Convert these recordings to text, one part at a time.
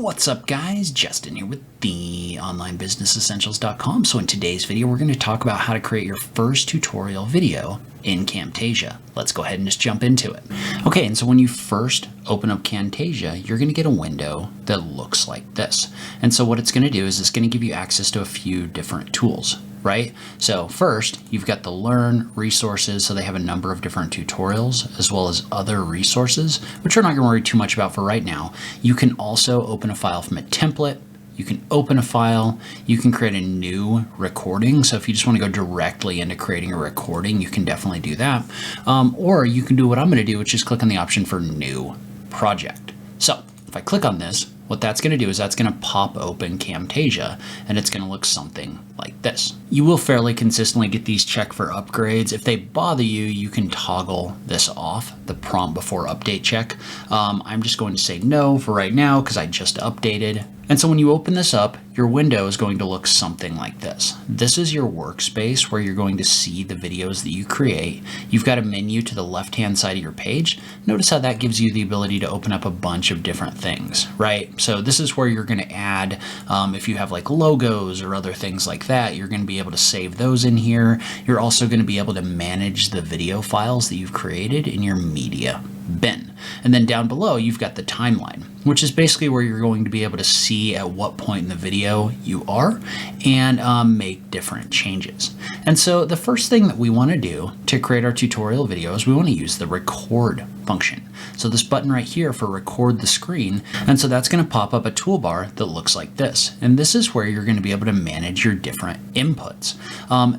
What's up guys, Justin here with the onlinebusinessessentials.com. So in today's video, we're going to talk about how to create your first tutorial video in Camtasia. Let's go ahead and just jump into it. Okay, and so when you first open up Camtasia, you're going to get a window that looks like this. And so what it's going to do is it's going to give you access to a few different tools, right? So first, you've got the Learn resources. So they have a number of different tutorials as well as other resources, which we're not going to worry too much about for right now. You can also open a file from a template. You can open a file, you can create a new recording. So if you just want to go directly into creating a recording, you can definitely do that. Or you can do what I'm going to do, which is click on the option for new project. So if I click on this, what that's going to do is that's going to pop open Camtasia and it's going to look something like this. You will fairly consistently get these checked for upgrades. If they bother you, you can toggle this off, the prompt before update check. I'm just going to say no for right now because I just updated. And so when you open this up, your window is going to look something like this. This is your workspace where you're going to see the videos that you create. You've got a menu to the left-hand side of your page. Notice how that gives you the ability to open up a bunch of different things, right? So this is where you're going to add, if you have like logos or other things like that, you're going to be able to save those in here. You're also going to be able to manage the video files that you've created in your media bin. And then down below, you've got the timeline, which is basically where you're going to be able to see at what point in the video you are and make different changes. And so the first thing that we want to do to create our tutorial video is we want to use the record function. So this button right here for record the screen. And so that's going to pop up a toolbar that looks like this. And this is where you're going to be able to manage your different inputs.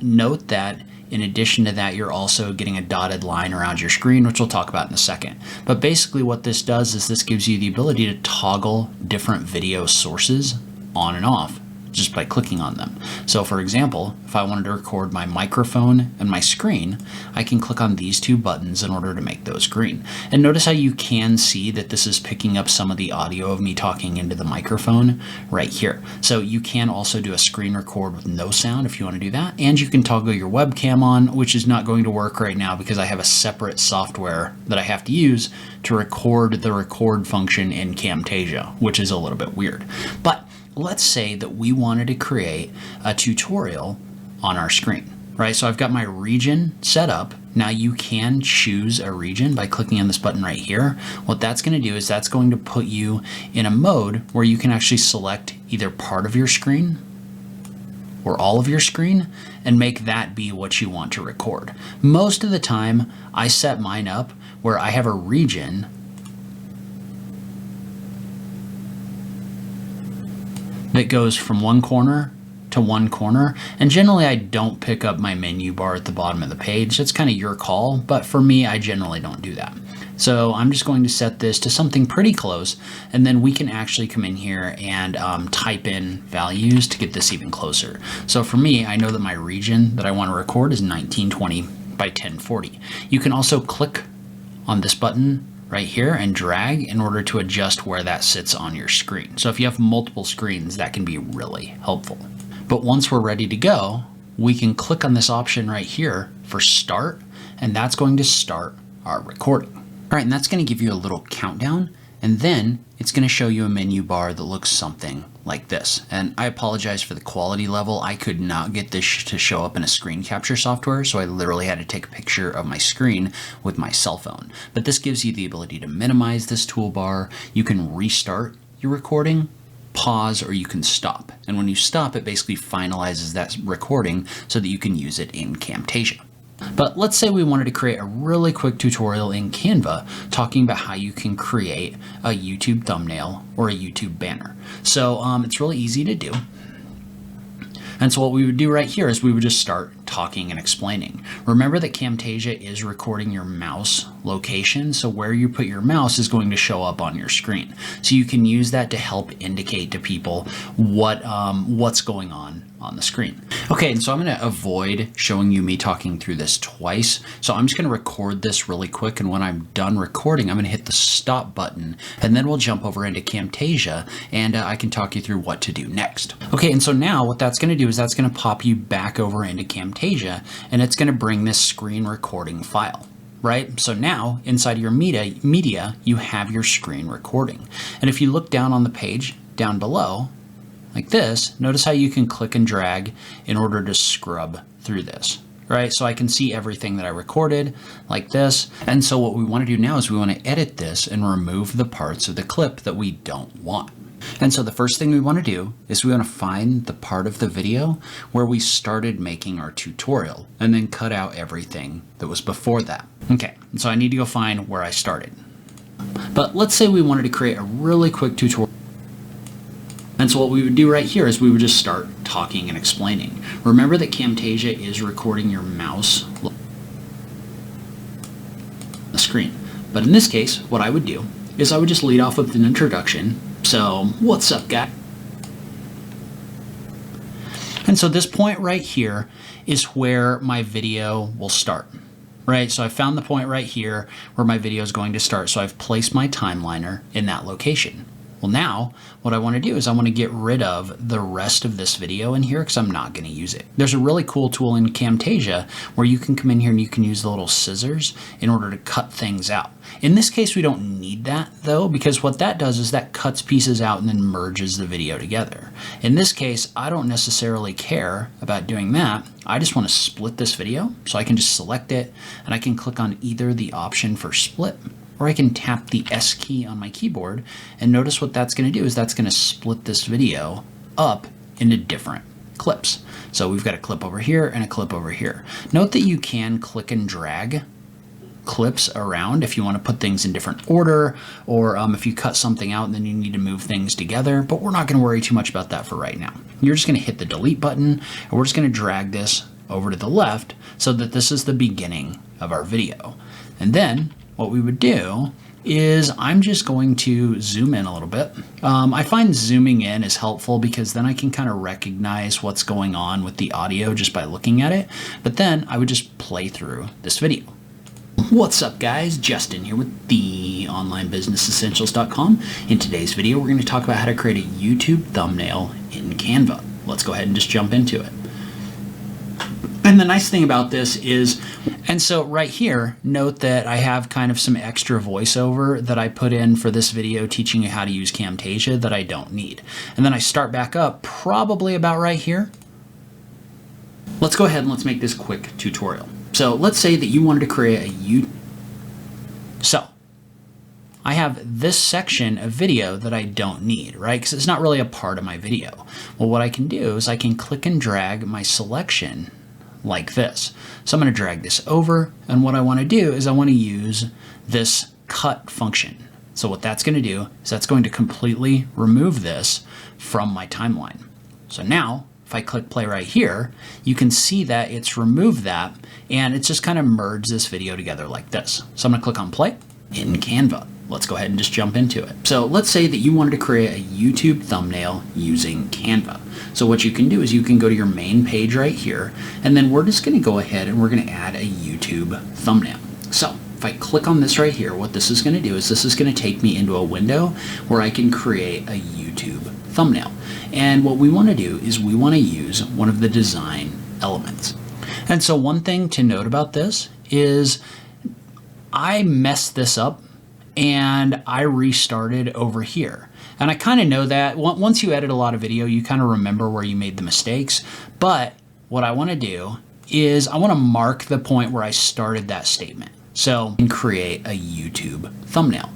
Note that in addition to that, you're also getting a dotted line around your screen, which we'll talk about in a second. But basically what this does is this gives you the ability to toggle different video sources on and off just by clicking on them. So for example, if I wanted to record my microphone and my screen, I can click on these two buttons in order to make those green. And notice how you can see that this is picking up some of the audio of me talking into the microphone right here. So you can also do a screen record with no sound if you want to do that. And you can toggle your webcam on, which is not going to work right now because I have a separate software that I have to use to record the record function in Camtasia, which is a little bit weird. But let's say that we wanted to create a tutorial on our screen, right? So I've got my region set up. Now you can choose a region by clicking on this button right here. What that's going to do is that's going to put you in a mode where you can actually select either part of your screen or all of your screen and make that be what you want to record. Most of the time I set mine up where I have a region that goes from one corner to one corner. And generally I don't pick up my menu bar at the bottom of the page. That's kind of your call, but for me, I generally don't do that. So I'm just going to set this to something pretty close, and then we can actually come in here and type in values to get this even closer. So for me, I know that my region that I want to record is 1920 by 1040. You can also click on this button right here and drag in order to adjust where that sits on your screen. So if you have multiple screens, that can be really helpful. But once we're ready to go, we can click on this option right here for start, and that's going to start our recording. All right, and that's going to give you a little countdown, and then it's going to show you a menu bar that looks something like this. And I apologize for the quality level. I could not get this to show up in a screen capture software, so I literally had to take a picture of my screen with my cell phone. But this gives you the ability to minimize this toolbar. You can restart your recording, pause, or you can stop. And when you stop, it basically finalizes that recording so that you can use it in Camtasia. But let's say we wanted to create a really quick tutorial in Canva talking about how you can create a YouTube thumbnail or a YouTube banner. So it's really easy to do. And so what we would do right here is we would just start talking and explaining. Remember that Camtasia is recording your mouse location, so where you put your mouse is going to show up on your screen. So you can use that to help indicate to people what's going on the screen. Okay, and so I'm going to avoid showing you me talking through this twice. So I'm just going to record this really quick, and when I'm done recording, I'm going to hit the stop button, and then we'll jump over into Camtasia, and I can talk you through what to do next. Okay, and so now what that's going to do is that's going to pop you back over into Camtasia, and it's going to bring this screen recording file. Right? So now inside of your media, you have your screen recording. And if you look down on the page, down below, like this, notice how you can click and drag in order to scrub through this, right? So I can see everything that I recorded like this. And so what we want to do now is we want to edit this and remove the parts of the clip that we don't want. And so the first thing we want to do is we want to find the part of the video where we started making our tutorial and then cut out everything that was before that. Okay, and so I need to go find where I started. But let's say we wanted to create a really quick tutorial. And so what we would do right here is we would just start talking and explaining. Remember that Camtasia is recording your mouse on the screen. But in this case, what I would do is I would just lead off with an introduction. So, what's up, guys? And so this point right here is where my video will start, right? So I found the point right here where my video is going to start. So I've placed my timeliner in that location. Well, now what I want to do is I want to get rid of the rest of this video in here because I'm not going to use it. There's a really cool tool in Camtasia where you can come in here and you can use the little scissors in order to cut things out. In this case, we don't need that though, because what that does is that cuts pieces out and then merges the video together. In this case, I don't necessarily care about doing that. I just want to split this video, so I can just select it and I can click on either the option for split, or I can tap the S key on my keyboard, and notice what that's going to do is that's going to split this video up into different clips. So we've got a clip over here and a clip over here. Note that you can click and drag clips around if you want to put things in different order, or if you cut something out and then you need to move things together, but we're not going to worry too much about that for right now. You're just going to hit the delete button, and we're just going to drag this over to the left so that this is the beginning of our video. And then what we would do is I'm just going to zoom in a little bit. I find zooming in is helpful because then I can kind of recognize what's going on with the audio just by looking at it. But then I would just play through this video. What's up, guys? Justin here with the onlinebusinessessentials.com. In today's video, we're going to talk about how to create a YouTube thumbnail in Canva. Let's go ahead and just jump into it. And the nice thing about this is, and so right here, note that I have kind of some extra voiceover that I put in for this video teaching you how to use Camtasia that I don't need. And then I start back up probably about right here. Let's go ahead and let's make this quick tutorial. So let's say that you wanted to create a YouTube. So I have this section of video that I don't need, right? Because it's not really a part of my video. Well, what I can do is I can click and drag my selection like this. So I'm going to drag this over, and what I want to do is I want to use this cut function. So what that's going to do is that's going to completely remove this from my timeline. So now if I click play right here, you can see that it's removed that, and it's just kind of merged this video together like this. So I'm going to click on play in Canva. Let's go ahead and just jump into it. So let's say that you wanted to create a YouTube thumbnail using Canva. So what you can do is you can go to your main page right here, and then we're just going to go ahead and we're going to add a YouTube thumbnail. So if I click on this right here, what this is going to do is this is going to take me into a window where I can create a YouTube thumbnail. And what we want to do is we want to use one of the design elements. And so one thing to note about this is I messed this up and I restarted over here. And I kind of know that once you edit a lot of video, you kind of remember where you made the mistakes. But what I want to do is I want to mark the point where I started that statement. So I can create a YouTube thumbnail.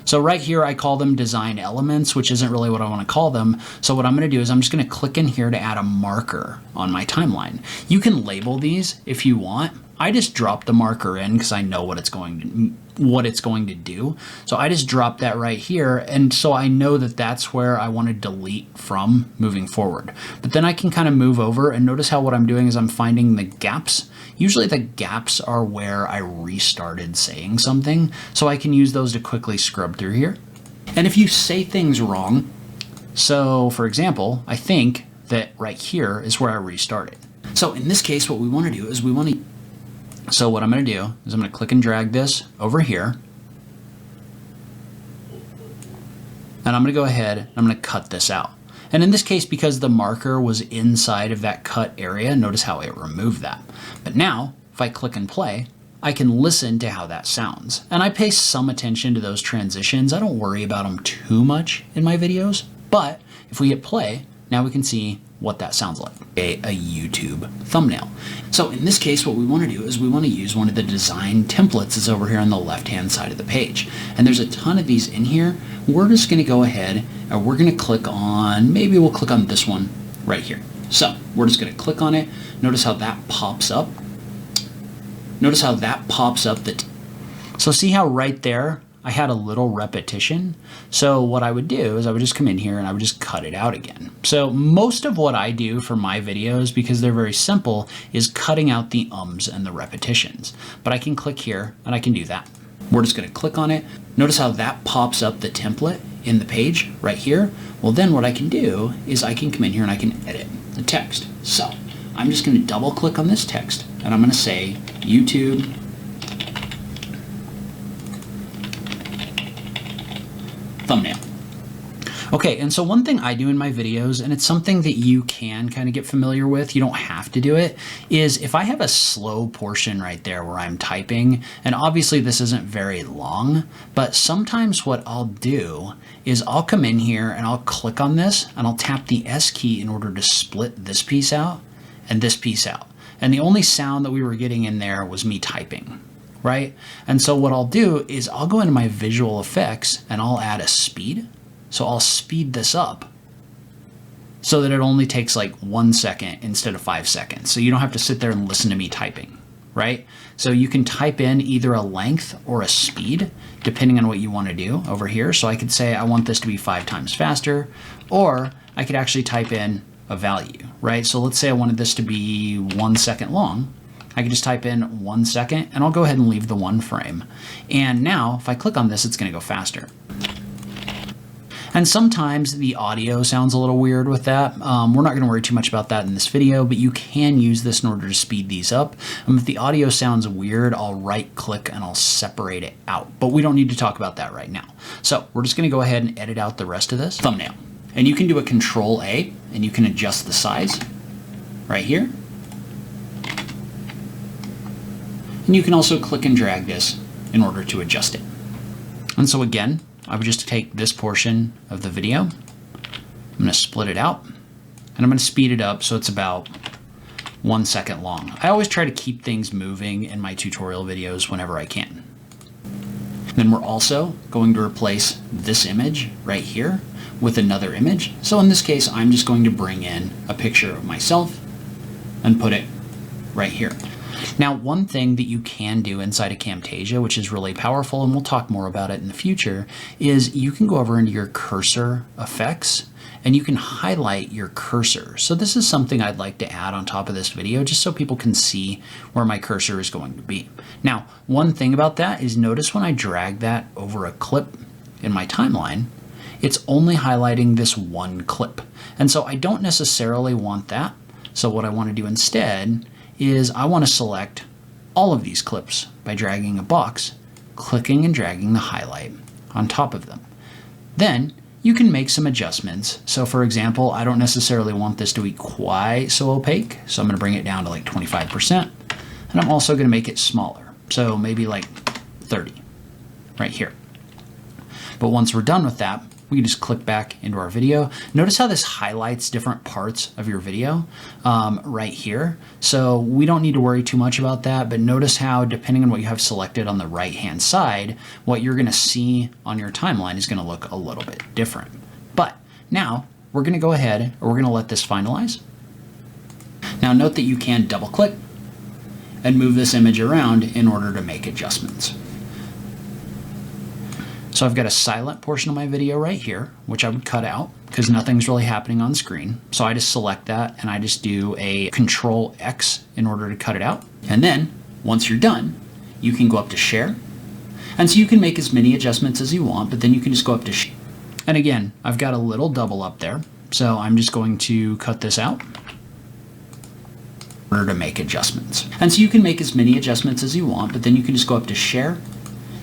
So right here, I call them design elements, which isn't really what I want to call them. So what I'm going to do is I'm just going to click in here to add a marker on my timeline. You can label these if you want. I just dropped the marker in because I know what it's going to do. So I just dropped that right here, and so I know that that's where I want to delete from moving forward. But then I can kind of move over, and notice how what I'm doing is I'm finding the gaps. Usually the gaps are where I restarted saying something, so I can use those to quickly scrub through here. And if you say things wrong, so for example, I think that right here is where I restarted. So in this case, what we want to do is so what I'm going to do is I'm going to click and drag this over here, and I'm going to go ahead and I'm going to cut this out. And in this case, because the marker was inside of that cut area, notice how it removed that. But now, if I click and play, I can listen to how that sounds. And I pay some attention to those transitions. I don't worry about them too much in my videos, But if we hit play, now we can see what that sounds like, a YouTube thumbnail. So in this case, what we want to do is we want to use one of the design templates that's over here on the left-hand side of the page. And there's a ton of these in here. We're just going to go ahead and we're going to click on, maybe we'll click on this one right here. So we're just going to click on it. Notice how that pops up. Notice how that pops up. So see how right there, I had a little repetition. So what I would do is I would just come in here and I would just cut it out again. So most of what I do for my videos, because they're very simple, is cutting out the ums and the repetitions. But I can click here and I can do that. We're just going to click on it. Notice how that pops up the template in the page right here. Well, then what I can do is I can come in here and I can edit the text. So I'm just going to double click on this text and I'm going to say YouTube thumbnail. Okay, and so one thing I do in my videos, and it's something that you can kind of get familiar with, you don't have to do it, is if I have a slow portion right there where I'm typing, and obviously this isn't very long, but sometimes what I'll do is I'll come in here and I'll click on this and I'll tap the S key in order to split this piece out and this piece out. And the only sound that we were getting in there was me typing, right? And so what I'll do is I'll go into my visual effects and I'll add a speed. So I'll speed this up so that it only takes like 1 second instead of 5 seconds. So you don't have to sit there and listen to me typing, right? So you can type in either a length or a speed, depending on what you want to do over here. So I could say I want this to be 5 times faster, or I could actually type in a value, right? So let's say I wanted this to be 1 second long. I can just type in 1 second and I'll go ahead and leave the 1 frame. And now if I click on this, it's going to go faster. And sometimes the audio sounds a little weird with that. We're not going to worry too much about that in this video, but you can use this in order to speed these up. If the audio sounds weird, I'll right click and I'll separate it out, but we don't need to talk about that right now. So we're just going to go ahead and edit out the rest of this thumbnail. And you can do a Control A and you can adjust the size right here. And you can also click and drag this in order to adjust it. And so again, I would just take this portion of the video, I'm going to split it out, and I'm going to speed it up so it's about 1 second long. I always try to keep things moving in my tutorial videos whenever I can. Then we're also going to replace this image right here with another image. So in this case, I'm just going to bring in a picture of myself and put it right here. Now, one thing that you can do inside of Camtasia, which is really powerful, and we'll talk more about it in the future, is you can go over into your cursor effects and you can highlight your cursor. So this is something I'd like to add on top of this video just so people can see where my cursor is going to be. Now, one thing about that is notice when I drag that over a clip in my timeline, it's only highlighting this one clip. And so I don't necessarily want that. So what I want to do instead is I want to select all of these clips by dragging a box, clicking and dragging the highlight on top of them. Then you can make some adjustments. So for example, I don't necessarily want this to be quite so opaque, so I'm going to bring it down to like 25%, and I'm also going to make it smaller, so maybe like 30 right here. But once we're done with that, we can just click back into our video. Notice how this highlights different parts of your video right here. So we don't need to worry too much about that, but notice how depending on what you have selected on the right-hand side, what you're gonna see on your timeline is gonna look a little bit different. But now we're gonna go ahead, or we're gonna let this finalize. Now note that you can double click and move this image around in order to make adjustments. So I've got a silent portion of my video right here, which I would cut out because nothing's really happening on screen. So I just select that and I just do a Control X in order to cut it out. And then once you're done, you can go up to Share. And so you can make as many adjustments as you want, but then you can just go up to Share. And again, I've got a little double up there. So I'm just going to cut this out in order to make adjustments. And so you can make as many adjustments as you want, but then you can just go up to Share.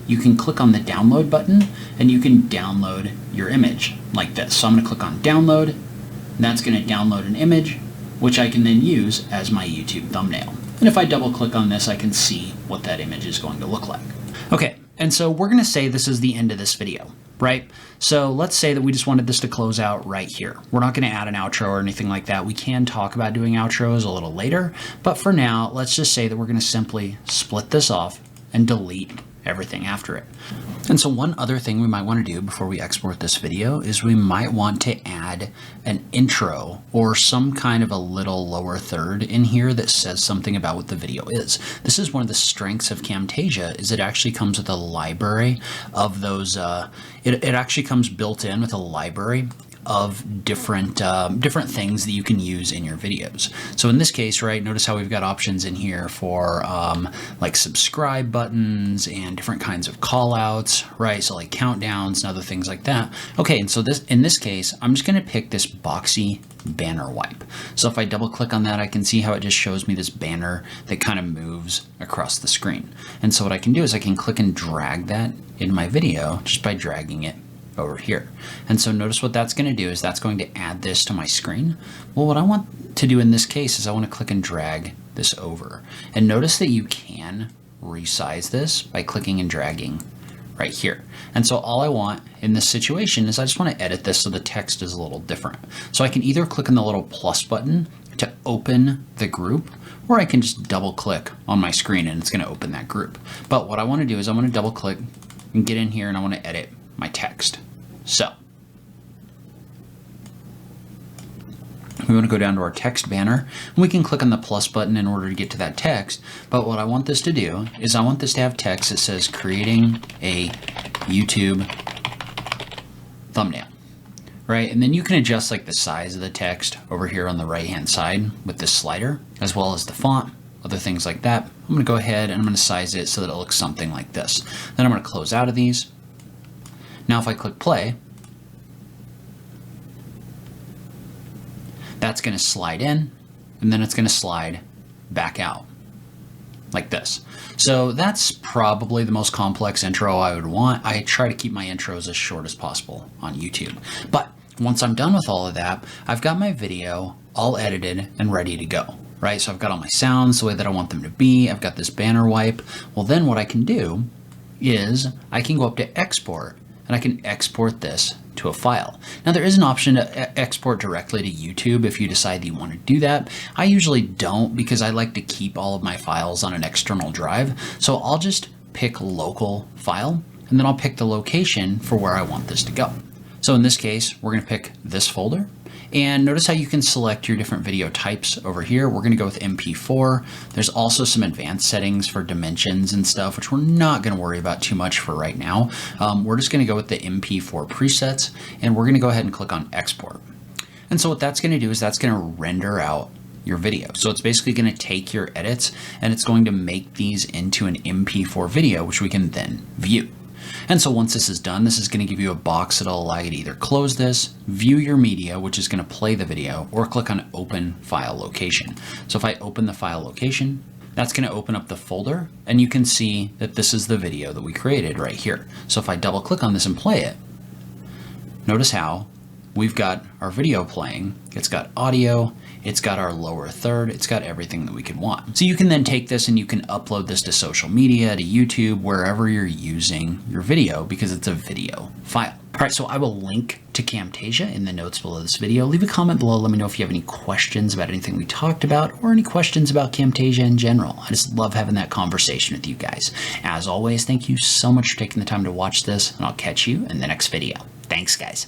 You can click on the download button and you can download your image like this. So I'm going to click on download, and that's going to download an image, which I can then use as my YouTube thumbnail. And if I double click on this, I can see what that image is going to look like. Okay, and so we're going to say this is the end of this video. right? So let's say that we just wanted this to close out right here. We're not going to add an outro or anything like that. We can talk about doing outros a little later, but for now, let's just say that we're going to simply split this off and delete everything after it. And so one other thing we might want to do before we export this video is we might want to add an intro or some kind of a little lower third in here that says something about what the video is. This is one of the strengths of Camtasia, is it actually comes with a library of those, it actually comes built in with a library of different things that you can use in your videos. So in this case, right, notice how we've got options in here for like subscribe buttons and different kinds of call outs, right? So like countdowns and other things like that. Okay, and so in this case, I'm just gonna pick this boxy banner wipe. So if I double click on that, I can see how it just shows me this banner that kind of moves across the screen. And so what I can do is I can click and drag that in my video just by dragging it over here. And so notice what that's going to do is that's going to add this to my screen. Well, what I want to do in this case is I want to click and drag this over. And notice that you can resize this by clicking and dragging right here. And so all I want in this situation is I just want to edit this so the text is a little different. So I can either click on the little plus button to open the group, or I can just double click on my screen and it's going to open that group. But what I want to do is I want to double click and get in here and I want to edit my text. So we want to go down to our text banner and we can click on the plus button in order to get to that text. But what I want this to do is I want this to have text that says creating a YouTube thumbnail, right? And then you can adjust like the size of the text over here on the right hand side with this slider, as well as the font, other things like that. I'm going to go ahead and I'm going to size it so that it looks something like this. Then I'm going to close out of these. Now if I click play, that's going to slide in and then it's going to slide back out like this. So that's probably the most complex intro I would want. I try to keep my intros as short as possible on YouTube. But once I'm done with all of that, I've got my video all edited and ready to go, right? So I've got all my sounds the way that I want them to be. I've got this banner wipe. Well, then what I can do is I can go up to export and I can export this to a file. Now there is an option to export directly to YouTube if you decide that you want to do that. I usually don't because I like to keep all of my files on an external drive. So I'll just pick local file and then I'll pick the location for where I want this to go. So in this case, we're going to pick this folder. And notice how you can select your different video types over here. We're going to go with MP4. There's also some advanced settings for dimensions and stuff, which we're not going to worry about too much for right now. We're just going to go with the MP4 presets, and we're going to go ahead and click on export. And so what that's going to do is that's going to render out your video. So it's basically going to take your edits and it's going to make these into an MP4 video, which we can then view. And so once this is done, this is going to give you a box that'll allow you to either close this, view your media, which is going to play the video, or click on open file location. So if I open the file location, that's going to open up the folder and you can see that this is the video that we created right here. So if I double click on this and play it, notice how we've got our video playing. It's got audio, it's got our lower third, it's got everything that we could want. So you can then take this and you can upload this to social media, to YouTube, wherever you're using your video because it's a video file. All right, so I will link to Camtasia in the notes below this video. Leave a comment below. Let me know if you have any questions about anything we talked about or any questions about Camtasia in general. I just love having that conversation with you guys. As always, thank you so much for taking the time to watch this, and I'll catch you in the next video. Thanks, guys.